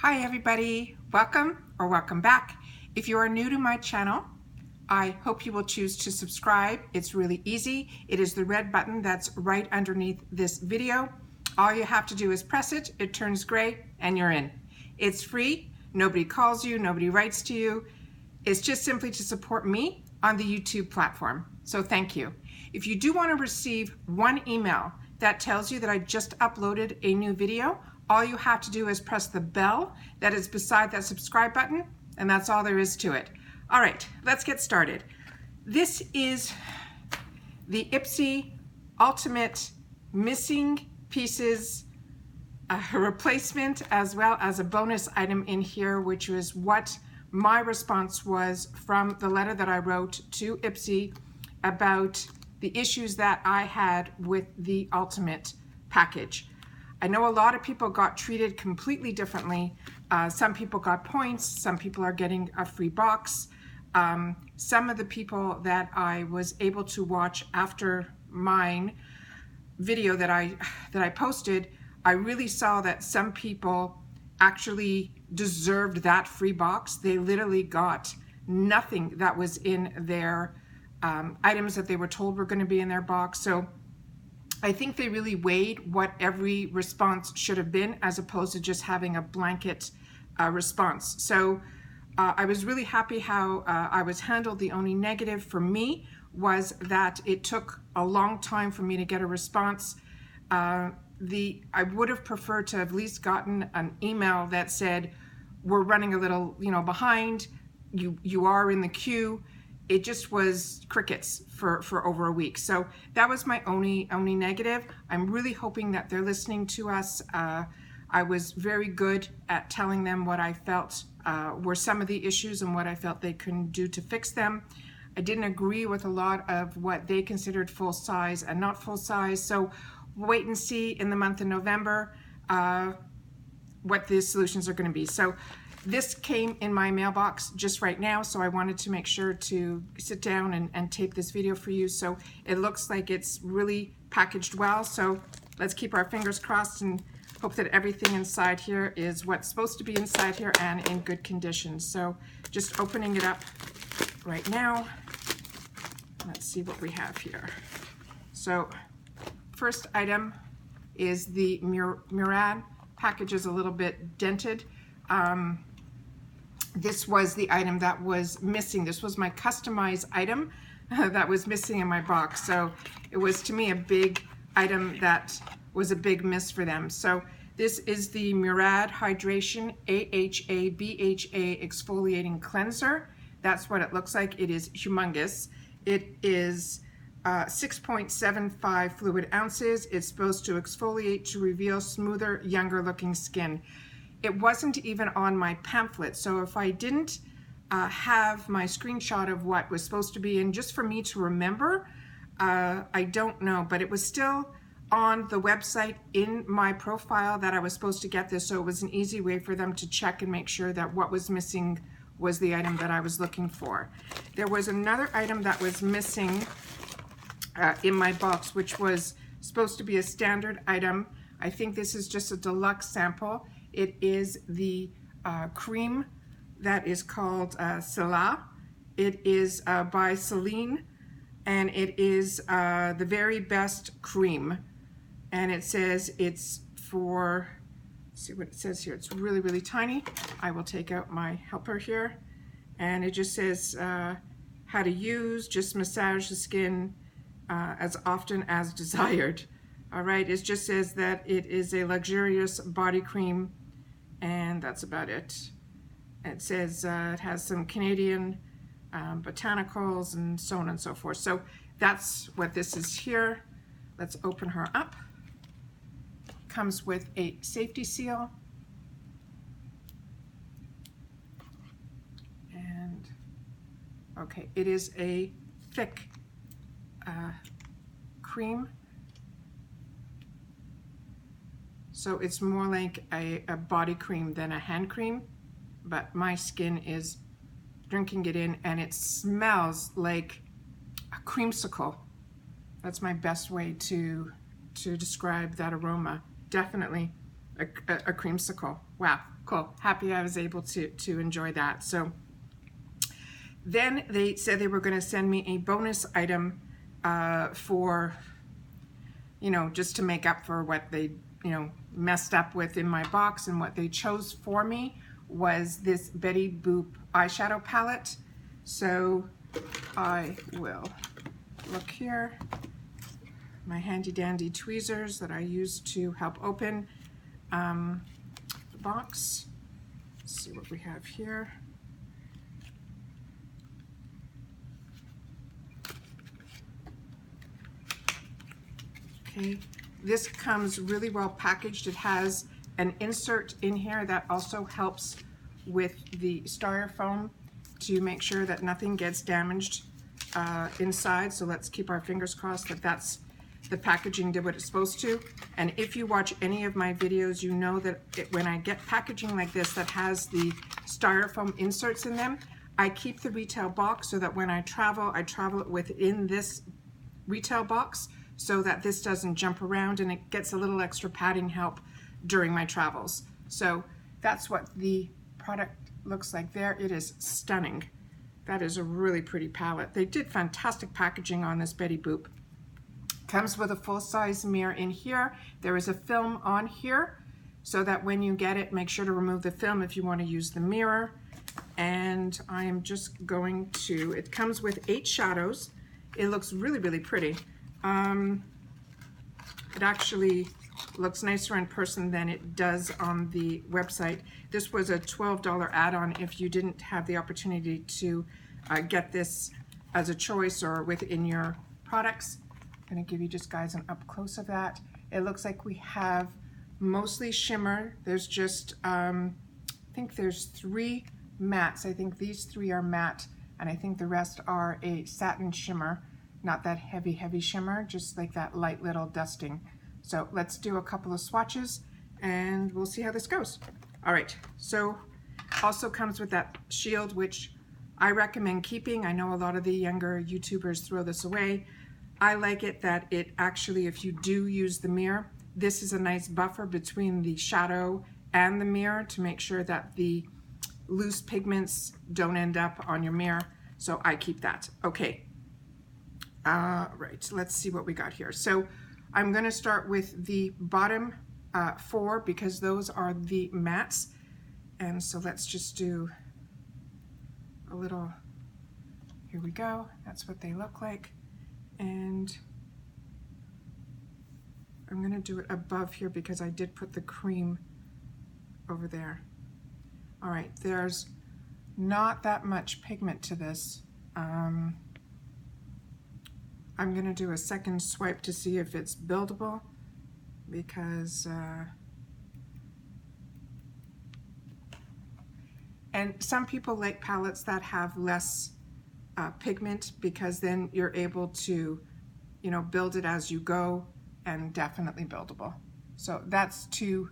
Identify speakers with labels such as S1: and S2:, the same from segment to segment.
S1: Hi everybody, welcome or welcome back. If you are new to my channel, I hope you will choose to subscribe. It's really easy. It is the red button that's right underneath this video. All you have to do is press it, it turns gray, and you're in. It's free, nobody calls you, nobody writes to you. It's just simply to support me on the YouTube platform. So thank you. If you do want to receive one email that tells you that I just uploaded a new video, all you have to do is press the bell that is beside that subscribe button, and that's all there is to it. All right, let's get started. This is the IPSY Ultimate Missing Pieces replacement, as well as a bonus item in here, which was what my response was from the letter that I wrote to IPSY about the issues that I had with the Ultimate package. I know a lot of people got treated completely differently. Some people got points, some people are getting a free box. Some of the people that I was able to watch after mine video that I posted, I really saw that some people actually deserved that free box. They literally got nothing that was in their items that they were told were going to be in their box. So I think they really weighed what every response should have been, as opposed to just having a blanket response. So I was really happy how I was handled. The only negative for me was that it took a long time for me to get a response. I would have preferred to have at least gotten an email that said, we're running a little, behind, you are in the queue. It just was crickets for over a week. So that was my only negative. I'm really hoping that they're listening to us. I was very good at telling them what I felt were some of the issues and what I felt they couldn't do to fix them. I didn't agree with a lot of what they considered full size and not full size. So we'll wait and see in the month of November what the solutions are going to be. So this came in my mailbox just right now, so I wanted to make sure to sit down and tape this video for you. So it looks like it's really packaged well. So let's keep our fingers crossed and hope that everything inside here is what's supposed to be inside here and in good condition. So just opening it up right now. Let's see what we have here. So first item is the Murad. Package is a little bit dented. This was the item that was missing. This was my customized item that was missing in my box. So it was, to me, a big item that was a big miss for them. So this is the Murad Hydration AHA BHA Exfoliating Cleanser. That's what it looks like. It is humongous. It is 6.75 fluid ounces. It's supposed to exfoliate to reveal smoother, younger looking skin. It wasn't even on my pamphlet, so if I didn't have my screenshot of what was supposed to be in, just for me to remember, I don't know, but it was still on the website in my profile that I was supposed to get this, so it was an easy way for them to check and make sure that what was missing was the item that I was looking for. There was another item that was missing in my box, which was supposed to be a standard item. I think this is just a deluxe sample. It is the cream that is called Sela. It is by Celine, and it is the very best cream. And it says it's for, let's see what it says here. It's really, really tiny. I will take out my helper here. And it just says how to use, just massage the skin as often as desired. All right, it just says that it is a luxurious body cream, and that's about it. It says it has some Canadian botanicals and so on and so forth. So that's what this is here. Let's open her up. Comes with a safety seal. And okay, it is a thick cream. So it's more like a body cream than a hand cream, but my skin is drinking it in, and it smells like a creamsicle. That's my best way to describe that aroma. Definitely a creamsicle. Wow, cool. Happy I was able to enjoy that. So then they said they were going to send me a bonus item for, you know, just to make up for what they, you know, messed up with in my box. And what they chose for me was this Betty Boop eyeshadow palette. So I will look here. My handy dandy tweezers that I use to help open the box. Let's see what we have here. Okay, this comes really well packaged. It has an insert in here that also helps with the styrofoam to make sure that nothing gets damaged inside. So let's keep our fingers crossed that the packaging did what it's supposed to. And if you watch any of my videos, you know that when I get packaging like this that has the styrofoam inserts in them, I keep the retail box so that when I travel it within this retail box, so that this doesn't jump around and it gets a little extra padding help during my travels. So that's what the product looks like there. It is stunning. That is a really pretty palette. They did fantastic packaging on this Betty Boop. Comes with a full-size mirror in here. There is a film on here so that when you get it, make sure to remove the film if you want to use the mirror. And I am just going to, it comes with 8 shadows. It looks really, really pretty. It actually looks nicer in person than it does on the website. This was a $12 add-on if you didn't have the opportunity to get this as a choice or within your products. I'm going to give you just guys an up close of that. It looks like we have mostly shimmer. There's just, I think there's 3 mattes. I think these 3 are matte, and I think the rest are a satin shimmer. Not that heavy, heavy shimmer, just like that light little dusting. So let's do a couple of swatches and we'll see how this goes. All right, so also comes with that shield, which I recommend keeping. I know a lot of the younger YouTubers throw this away. I like it that it actually, if you do use the mirror, this is a nice buffer between the shadow and the mirror to make sure that the loose pigments don't end up on your mirror. So I keep that. Okay. Right, let's see what we got here. So I'm going to start with the bottom 4 because those are the mattes. And so let's just do a little, here we go. That's what they look like. And I'm going to do it above here because I did put the cream over there. All right, there's not that much pigment to this. I'm going to do a second swipe to see if it's buildable because and some people like palettes that have less pigment because then you're able to, you know, build it as you go, and definitely buildable. So that's 2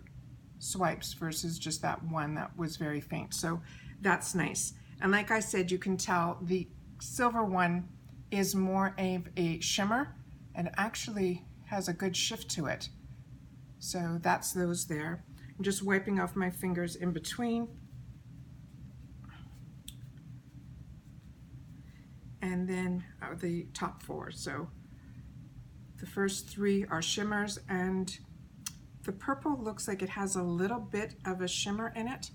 S1: swipes versus just that one that was very faint. So that's nice. And like I said, you can tell the silver one is more of a shimmer and actually has a good shift to it. So that's those there. I'm just wiping off my fingers in between. And then the top 4. So the first 3 are shimmers, and the purple looks like it has a little bit of a shimmer in it,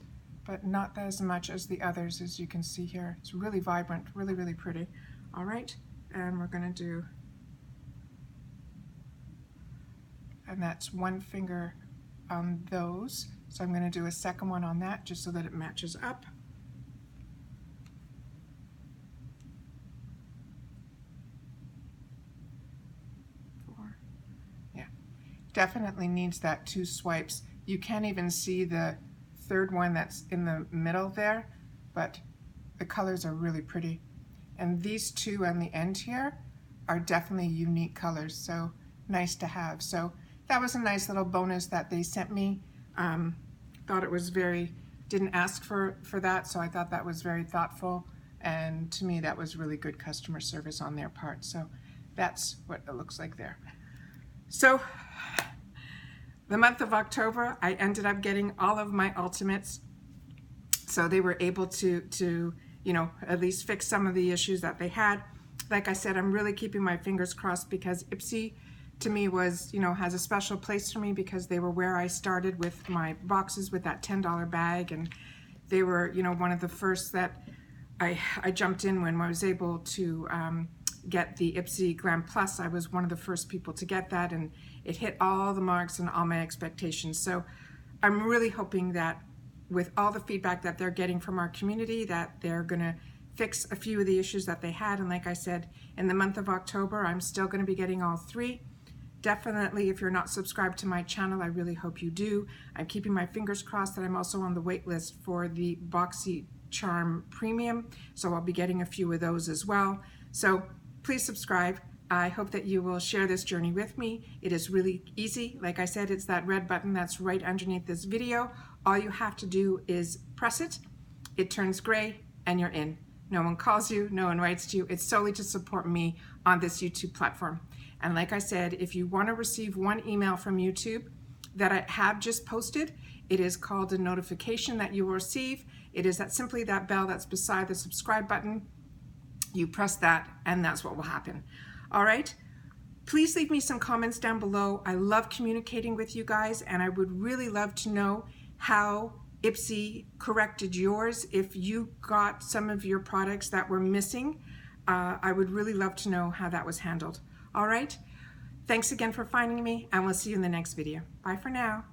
S1: but not as much as the others, as you can see here. It's really vibrant, really, really pretty. All right, and we're going to do, and that's 1 finger on those. So I'm going to do a second one on that just so that it matches up. Definitely needs that 2 swipes. You can't even see the 3rd one that's in the middle there, but the colors are really pretty. And these 2 on the end here are definitely unique colors, so nice to have. So that was a nice little bonus that they sent me. Thought it was didn't ask for that, so I thought that was very thoughtful, and to me that was really good customer service on their part. So that's what it looks like there. So the month of October, I ended up getting all of my ultimates. So they were able to you know, at least fix some of the issues that they had. Like I said, I'm really keeping my fingers crossed because IPSY to me was, you know, has a special place for me because they were where I started with my boxes with that $10 bag, and they were, you know, one of the first that I jumped in when I was able to get the IPSY Glam Plus. I was one of the first people to get that, and it hit all the marks and all my expectations. So I'm really hoping that with all the feedback that they're getting from our community, that they're gonna fix a few of the issues that they had. And like I said, in the month of October, I'm still gonna be getting all 3. Definitely, if you're not subscribed to my channel, I really hope you do. I'm keeping my fingers crossed that I'm also on the wait list for the Boxy Charm Premium, so I'll be getting a few of those as well. So please subscribe. I hope that you will share this journey with me. It is really easy. Like I said, it's that red button that's right underneath this video. All you have to do is press it. It turns gray and you're in. No one calls you, no one writes to you. It's solely to support me on this YouTube platform. And like I said, if you want to receive one email from YouTube that I have just posted, it is called a notification that you will receive. It is simply that bell that's beside the subscribe button. You press that and that's what will happen. All right, please leave me some comments down below. I love communicating with you guys, and I would really love to know how IPSY corrected yours. If you got some of your products that were missing, I would really love to know how that was handled. All right, thanks again for finding me, and we'll see you in the next video. Bye for now.